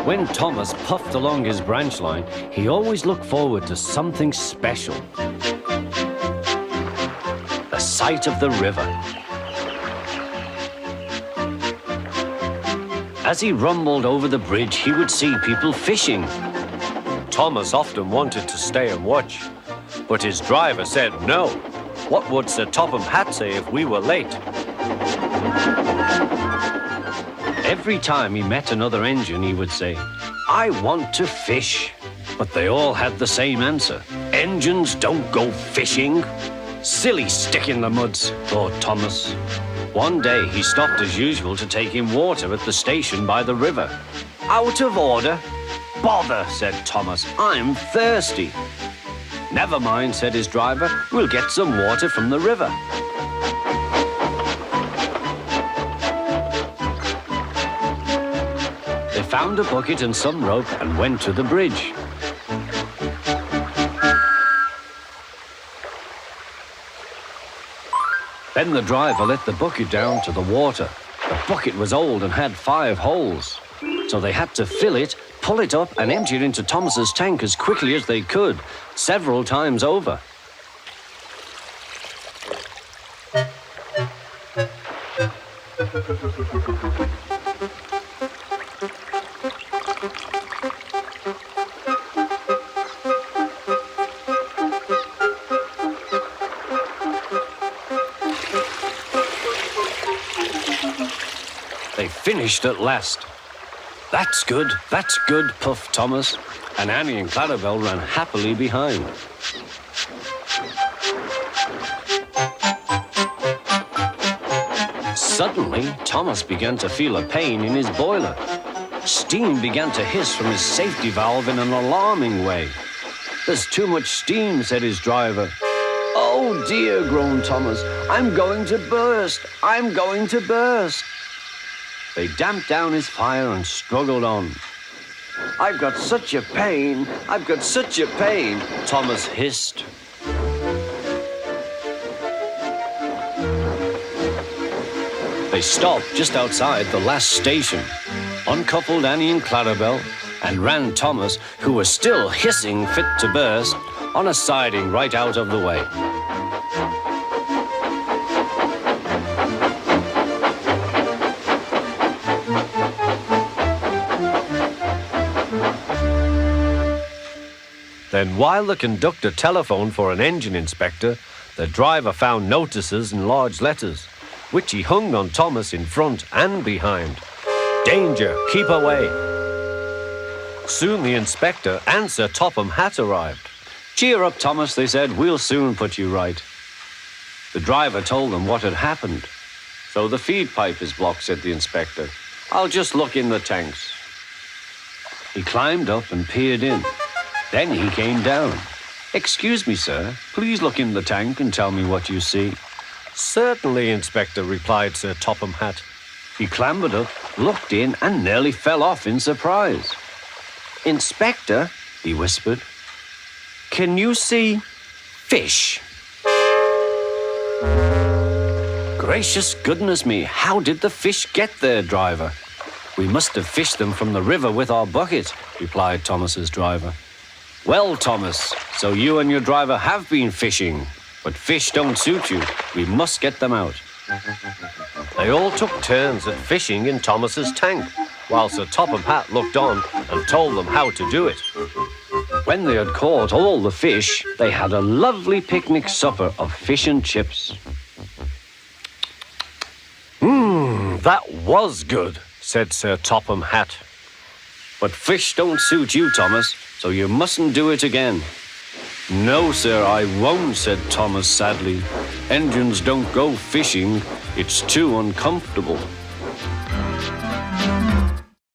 When Thomas puffed along his branch line, he always looked forward to something special. The sight of the river. As he rumbled over the bridge, he would see people fishing. Thomas often wanted to stay and watch, but his driver said no. What would Sir Topham Hatt say if we were late? Every time he met another engine, he would say, "I want to fish." But they all had the same answer. "Engines don't go fishing." Silly stick-in-the-muds, thought Thomas. One day he stopped as usual to take in water at the station by the river. "Out of order." "Bother," said Thomas, "I'm thirsty." "Never mind," said his driver, "we'll get some water from the river." They found a bucket and some rope and went to the bridge. Then the driver let the bucket down to the water. The bucket was old and had 5 holes. So they had to fill it, pull it up and empty it into Thomas's tank as quickly as they could, several times over. They finished at last. That's good, puffed Thomas, and Annie and Clarabel ran happily behind. Suddenly, Thomas began to feel a pain in his boiler. Steam began to hiss from his safety valve in an alarming way. "There's too much steam," said his driver. "Oh dear," groaned Thomas, "I'm going to burst, I'm going to burst." They damped down his fire and struggled on. "I've got such a pain, I've got such a pain," Thomas hissed. They stopped just outside the last station, uncoupled Annie and Clarabel, and ran Thomas, who was still hissing fit to burst, on a siding right out of the way. Then while the conductor telephoned for an engine inspector, the driver found notices in large letters, which he hung on Thomas in front and behind. "Danger, keep away." Soon the inspector and Sir Topham Hatt arrived. "Cheer up, Thomas," they said, "we'll soon put you right." The driver told them what had happened. "So the feed pipe is blocked," said the inspector. "I'll just look in the tanks." He climbed up and peered in. Then he came down. "Excuse me, sir, please look in the tank and tell me what you see." "Certainly, Inspector," replied Sir Topham Hatt. He clambered up, looked in, and nearly fell off in surprise. "Inspector," he whispered, "can you see fish?" "Gracious goodness me, how did the fish get there, driver?" "We must have fished them from the river with our bucket," replied Thomas's driver. "Well, Thomas, so you and your driver have been fishing, but fish don't suit you. We must get them out." They all took turns at fishing in Thomas's tank, while Sir Topham Hatt looked on and told them how to do it. When they had caught all the fish, they had a lovely picnic supper of fish and chips. That was good," said Sir Topham Hatt. "But fish don't suit you, Thomas, so you mustn't do it again." "No, sir, I won't," said Thomas sadly. "Engines don't go fishing. It's too uncomfortable."